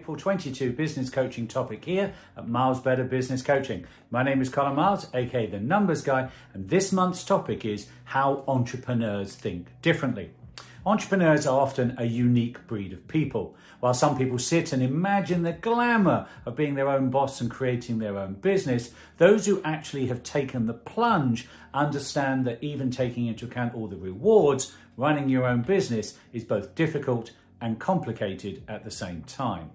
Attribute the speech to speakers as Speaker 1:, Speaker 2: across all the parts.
Speaker 1: April 22 business coaching topic here at Miles Better Business Coaching. My name is Colin Miles, aka the Numbers Guy, and this month's topic is how entrepreneurs think differently. Entrepreneurs are often a unique breed of people. While some people sit and imagine the glamour of being their own boss and creating their own business, those who actually have taken the plunge understand that even taking into account all the rewards, running your own business is both difficult and complicated at the same time.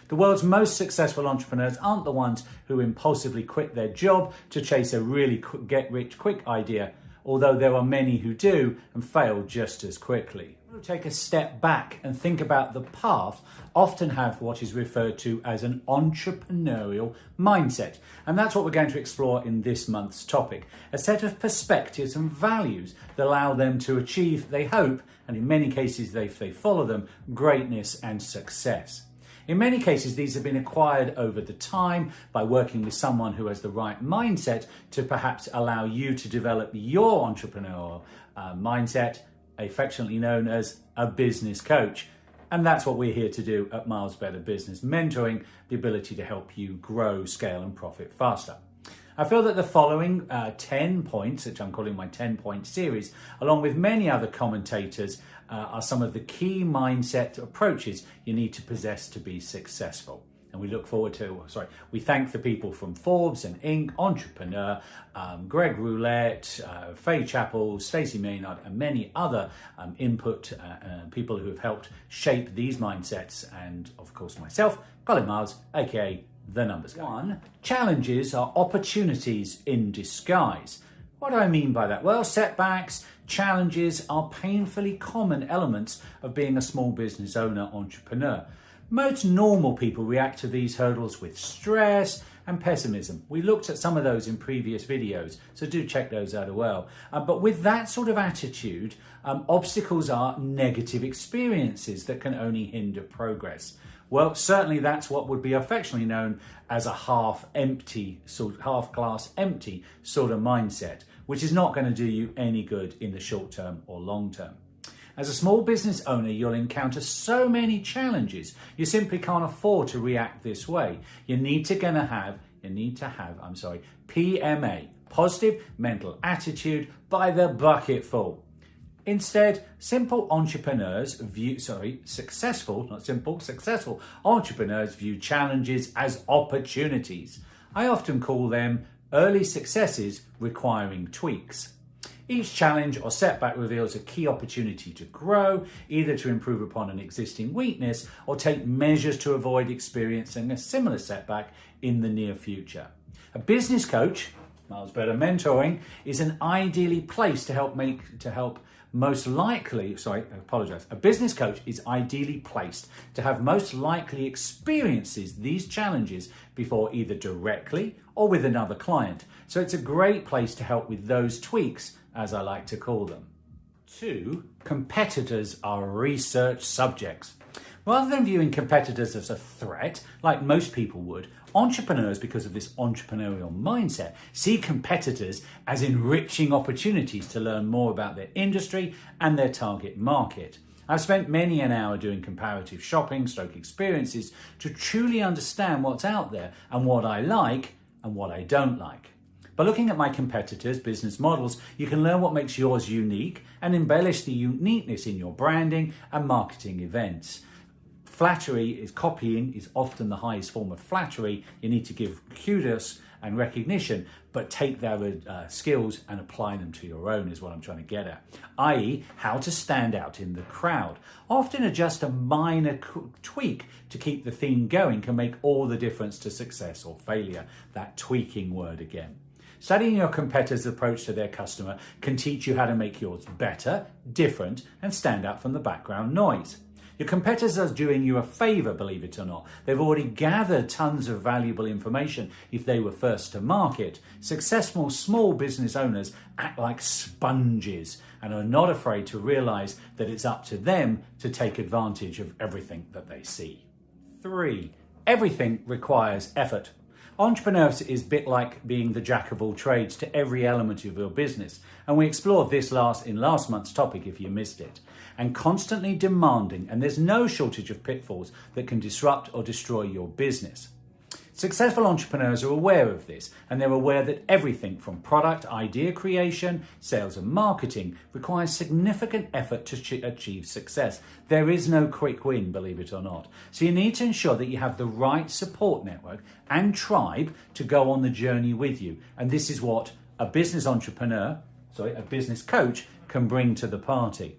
Speaker 1: The world's most successful entrepreneurs aren't the ones who impulsively quit their job to chase a really get-rich-quick idea, although there are many who do and fail just as quickly. People who take a step back and think about the path often have what is referred to as an entrepreneurial mindset. And that's what we're going to explore in this month's topic. A set of perspectives and values that allow them to achieve, they hope, and in many cases if they follow them, greatness and success. In many cases, these have been acquired over the time by working with someone who has the right mindset to perhaps allow you to develop your entrepreneurial mindset, affectionately known as a business coach. And that's what we're here to do at Miles Better Business Mentoring, the ability to help you grow, scale and profit faster. I feel that the following 10 points, which I'm calling my 10-point series, along with many other commentators, are some of the key mindset approaches you need to possess to be successful. And we look forward to, we thank the people from Forbes and Inc., Entrepreneur, Greg Roulette, Faye Chappell, Stacey Maynard, and many other people who have helped shape these mindsets. And of course, myself, Colin Miles, aka the Numbers Guy. 1. Challenges are opportunities in disguise. What do I mean by that? Well, setbacks, challenges are painfully common elements of being a small business owner entrepreneur. Most normal people react to these hurdles with stress and pessimism. We looked at some of those in previous videos, so do check those out as well. But with that sort of attitude, obstacles are negative experiences that can only hinder progress. Well, certainly that's what would be affectionately known as a half glass empty sort of mindset, which is not going to do you any good in the short term or long term. As a small business owner, you'll encounter so many challenges. You simply can't afford to react this way. You need to have PMA, positive mental attitude by the bucketful. Instead, successful entrepreneurs view challenges as opportunities. I often call them early successes requiring tweaks. Each challenge or setback reveals a key opportunity to grow, either to improve upon an existing weakness or take measures to avoid experiencing a similar setback in the near future. A business coach, Miles Better Mentoring, is an ideally placed A business coach is ideally placed to have most likely experiences these challenges before, either directly or with another client. So it's a great place to help with those tweaks, as I like to call them. 2. Competitors are research subjects. Rather than viewing competitors as a threat, like most people would, entrepreneurs, because of this entrepreneurial mindset, see competitors as enriching opportunities to learn more about their industry and their target market. I've spent many an hour doing comparative shopping, experiences to truly understand what's out there and what I like and what I don't like. By looking at my competitors' business models, you can learn what makes yours unique and embellish the uniqueness in your branding and marketing events. Copying is often the highest form of flattery. You need to give kudos and recognition, but take their skills and apply them to your own is what I'm trying to get at. i.e., how to stand out in the crowd. Often just a minor tweak to keep the theme going can make all the difference to success or failure. That tweaking word again. Studying your competitor's approach to their customer can teach you how to make yours better, different, and stand out from the background noise. Your competitors are doing you a favor, believe it or not. They've already gathered tons of valuable information if they were first to market. Successful small business owners act like sponges and are not afraid to realize that it's up to them to take advantage of everything that they see. 3. Everything requires effort. Entrepreneurship is a bit like being the jack of all trades to every element of your business. And we explored this in last month's topic if you missed it. And constantly demanding, and there's no shortage of pitfalls that can disrupt or destroy your business. Successful entrepreneurs are aware of this, and they're aware that everything from product, idea creation, sales and marketing requires significant effort to achieve success. There is no quick win, believe it or not. So you need to ensure that you have the right support network and tribe to go on the journey with you. And this is what a business coach can bring to the party.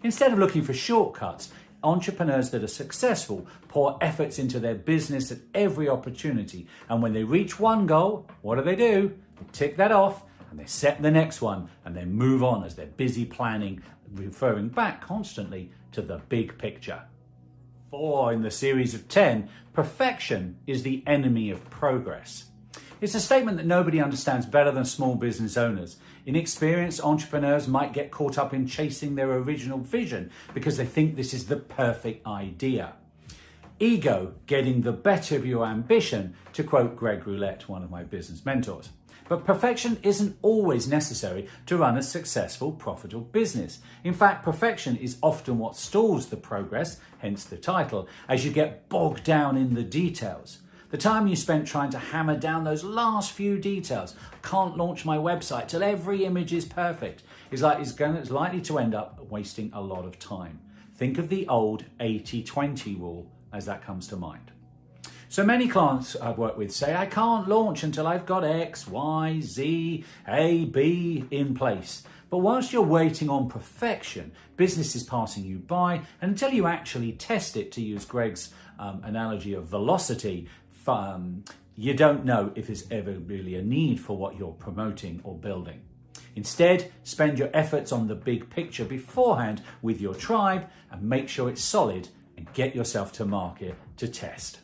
Speaker 1: Instead of looking for shortcuts, entrepreneurs that are successful pour efforts into their business at every opportunity. And when they reach one goal, what do? They tick that off and they set the next one and they move on as they're busy planning, referring back constantly to the big picture. 4 in the series of 10, perfection is the enemy of progress. It's a statement that nobody understands better than small business owners. Inexperienced entrepreneurs might get caught up in chasing their original vision because they think this is the perfect idea. Ego getting the better of your ambition, to quote Greg Roulette, one of my business mentors. But perfection isn't always necessary to run a successful, profitable business. In fact, perfection is often what stalls the progress, hence the title, as you get bogged down in the details. The time you spent trying to hammer down those last few details, can't launch my website till every image is perfect, is likely to end up wasting a lot of time. Think of the old 80-20 rule as that comes to mind. So many clients I've worked with say, I can't launch until I've got X, Y, Z, A, B in place. But whilst you're waiting on perfection, business is passing you by, and until you actually test it, to use Greg's analogy of velocity, you don't know if there's ever really a need for what you're promoting or building. Instead, spend your efforts on the big picture beforehand with your tribe and make sure it's solid and get yourself to market to test.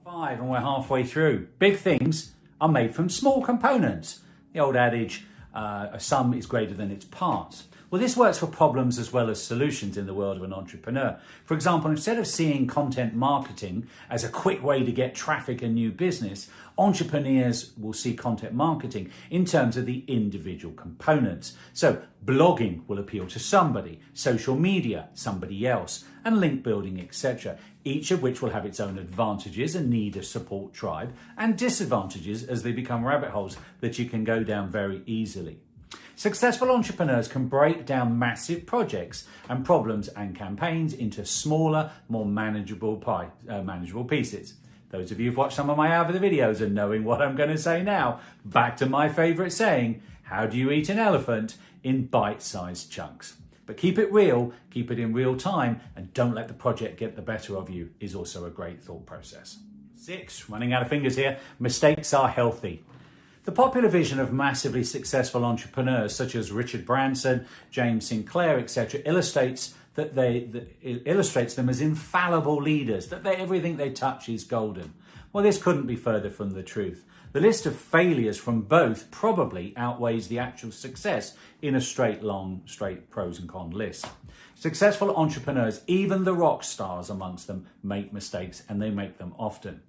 Speaker 1: 5, and we're halfway through. Big things are made from small components. The old adage, a sum is greater than its parts. Well, this works for problems as well as solutions in the world of an entrepreneur. For example, instead of seeing content marketing as a quick way to get traffic and new business, entrepreneurs will see content marketing in terms of the individual components. So blogging will appeal to somebody, social media, somebody else, and link building, etc., each of which will have its own advantages and need a support tribe, and disadvantages as they become rabbit holes that you can go down very easily. Successful entrepreneurs can break down massive projects and problems and campaigns into smaller, more manageable pieces. Those of you who've watched some of my other videos and knowing what I'm going to say now, back to my favourite saying, how do you eat an elephant? In bite-sized chunks. But keep it real, keep it in real time, and don't let the project get the better of you is also a great thought process. 6, running out of fingers here, mistakes are healthy. The popular vision of massively successful entrepreneurs such as Richard Branson, James Sinclair, etc. illustrates them as infallible leaders, that everything they touch is golden. Well, this couldn't be further from the truth. The list of failures from both probably outweighs the actual success in a straight pros and cons list. Successful entrepreneurs, even the rock stars amongst them, make mistakes, and they make them often.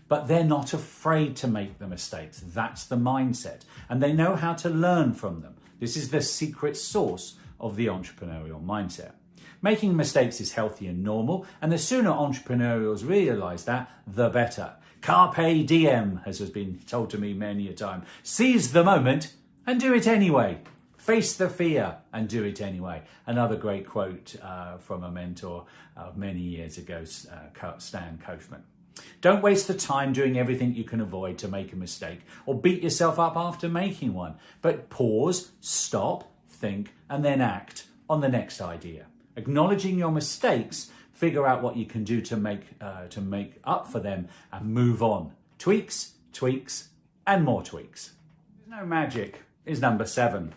Speaker 1: But they're not afraid to make the mistakes. That's the mindset. And they know how to learn from them. This is the secret sauce of the entrepreneurial mindset. Making mistakes is healthy and normal, and the sooner entrepreneurs realize that, the better. Carpe diem, as has been told to me many a time. Seize the moment and do it anyway. Face the fear and do it anyway. Another great quote from a mentor of many years ago, Stan Kaufman. Don't waste the time doing everything you can avoid to make a mistake or beat yourself up after making one, but pause, stop, think, and then act on the next idea. Acknowledging your mistakes, figure out what you can do to make up for them and move on. Tweaks, and more tweaks. There's no magic is number 7.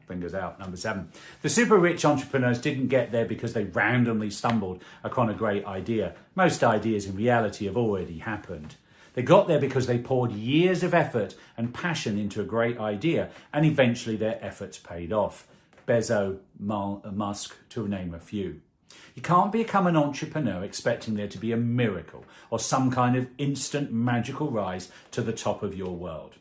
Speaker 1: Fingers out, number 7. The super rich entrepreneurs didn't get there because they randomly stumbled upon a great idea. Most ideas in reality have already happened. They got there because they poured years of effort and passion into a great idea, and eventually their efforts paid off. Bezos, Musk, to name a few. You can't become an entrepreneur expecting there to be a miracle or some kind of instant magical rise to the top of your world.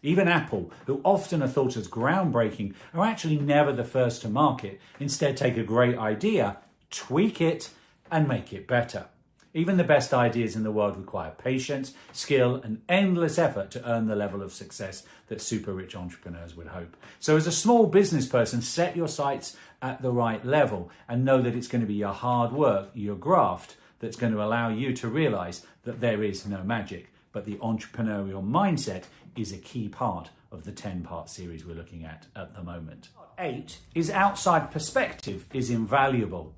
Speaker 1: Even Apple, who often are thought as groundbreaking, are actually never the first to market. Instead, take a great idea, tweak it, and make it better. Even the best ideas in the world require patience, skill, and endless effort to earn the level of success that super rich entrepreneurs would hope. So as a small business person, set your sights at the right level and know that it's going to be your hard work, your graft, that's going to allow you to realize that there is no magic. But the entrepreneurial mindset is a key part of the 10-part series we're looking at the moment. 8 is outside perspective is invaluable.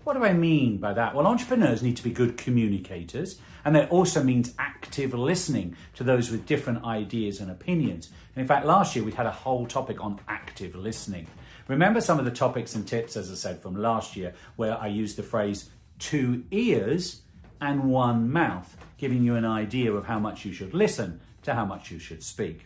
Speaker 1: What do I mean by that? Well, entrepreneurs need to be good communicators, and that also means active listening to those with different ideas and opinions. And in fact, last year we had a whole topic on active listening. Remember some of the topics and tips, as I said, from last year, where I used the phrase 2 ears and 1 mouth, giving you an idea of how much you should listen to how much you should speak.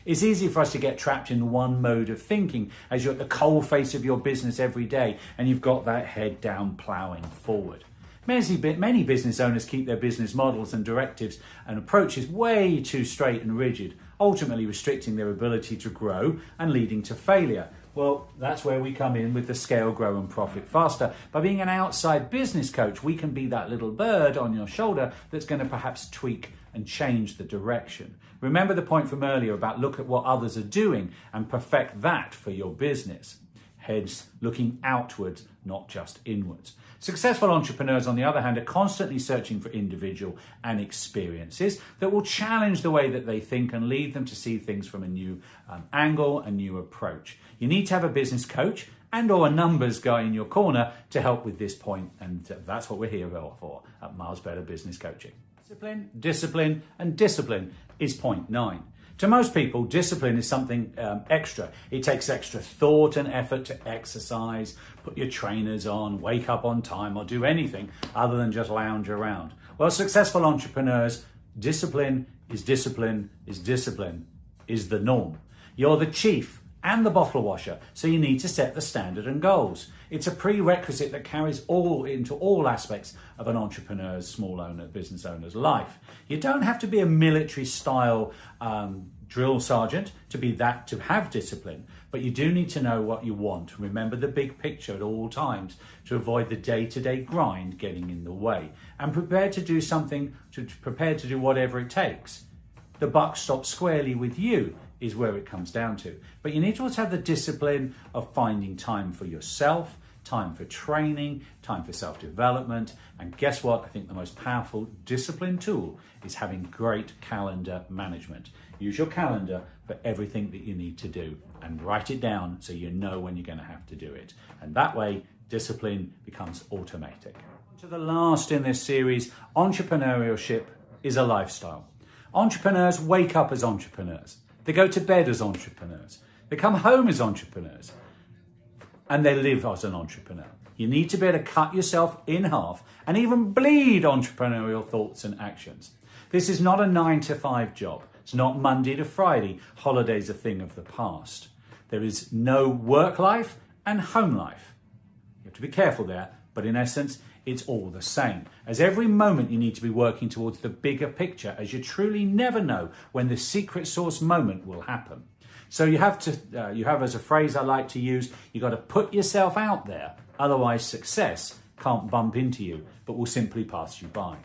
Speaker 1: It's easy for us to get trapped in one mode of thinking as you're at the coal face of your business every day and you've got that head down ploughing forward. Many business owners keep their business models and directives and approaches way too straight and rigid, ultimately restricting their ability to grow and leading to failure. Well, that's where we come in with the Scale, Grow and Profit Faster. By being an outside business coach, we can be that little bird on your shoulder that's going to perhaps tweak and change the direction. Remember the point from earlier about look at what others are doing and perfect that for your business. Heads looking outwards, not just inwards. Successful entrepreneurs, on the other hand, are constantly searching for individual and experiences that will challenge the way that they think and lead them to see things from a new angle, a new approach. You need to have a business coach and or a numbers guy in your corner to help with this point, and that's what we're here for at Miles Better Business Coaching. Discipline, discipline, and discipline is point 9. To most people, discipline is something extra. It takes extra thought and effort to exercise, put your trainers on, wake up on time, or do anything other than just lounge around. Well, successful entrepreneurs, discipline is discipline is discipline is the norm. You're the chief and the bottle washer, so you need to set the standard and goals. It's a prerequisite that carries into all aspects of an entrepreneur's, small owner, business owner's life. You don't have to be a military style drill sergeant to have discipline, but you do need to know what you want. Remember the big picture at all times to avoid the day-to-day grind getting in the way, and prepared to do whatever it takes. The buck stops squarely with you is where it comes down to. But you need to also have the discipline of finding time for yourself, time for training, time for self-development. And guess what? I think the most powerful discipline tool is having great calendar management. Use your calendar for everything that you need to do and write it down so you know when you're going to have to do it. And that way, discipline becomes automatic. To the last in this series, entrepreneurship is a lifestyle. Entrepreneurs wake up as entrepreneurs. They go to bed as entrepreneurs. They come home as entrepreneurs. And they live as an entrepreneur. You need to be able to cut yourself in half and even bleed entrepreneurial thoughts and actions. This is not a 9-to-5 job. It's not Monday to Friday. Holiday's a thing of the past. There is no work life and home life. You have to be careful there, but in essence, it's all the same. As every moment you need to be working towards the bigger picture, as you truly never know when the secret sauce moment will happen. So you have as a phrase I like to use, you got to put yourself out there. Otherwise success can't bump into you, but will simply pass you by.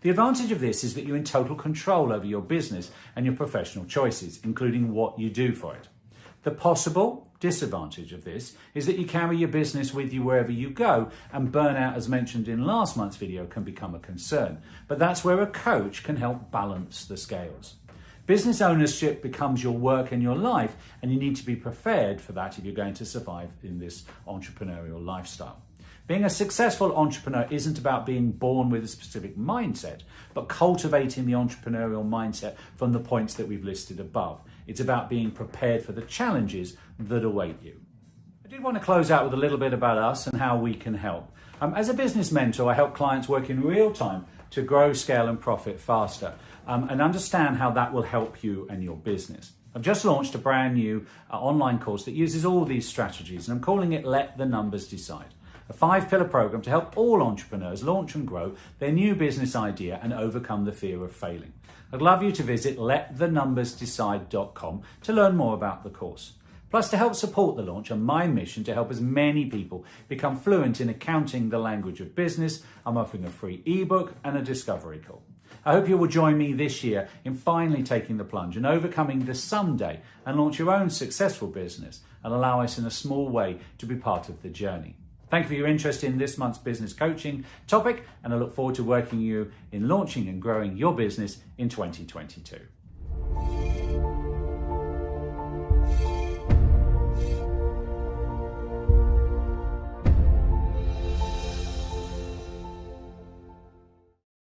Speaker 1: The advantage of this is that you're in total control over your business and your professional choices, including what you do for it. The possible disadvantage of this is that you carry your business with you wherever you go, and burnout, as mentioned in last month's video, can become a concern. But that's where a coach can help balance the scales. Business ownership becomes your work and your life, and you need to be prepared for that if you're going to survive in this entrepreneurial lifestyle. Being a successful entrepreneur isn't about being born with a specific mindset, but cultivating the entrepreneurial mindset from the points that we've listed above. It's about being prepared for the challenges that await you. I did want to close out with a little bit about us and how we can help. As a business mentor, I help clients work in real time to grow, scale and profit faster and understand how that will help you and your business. I've just launched a brand new online course that uses all these strategies, and I'm calling it Let the Numbers Decide. a 5-pillar program to help all entrepreneurs launch and grow their new business idea and overcome the fear of failing. I'd love you to visit lethenumbersdecide.com to learn more about the course. Plus, to help support the launch and my mission to help as many people become fluent in accounting the language of business, I'm offering a free ebook and a discovery call. I hope you will join me this year in finally taking the plunge and overcoming the someday and launch your own successful business and allow us in a small way to be part of the journey. Thank you for your interest in this month's business coaching topic, and I look forward to working you in launching and growing your business in 2022.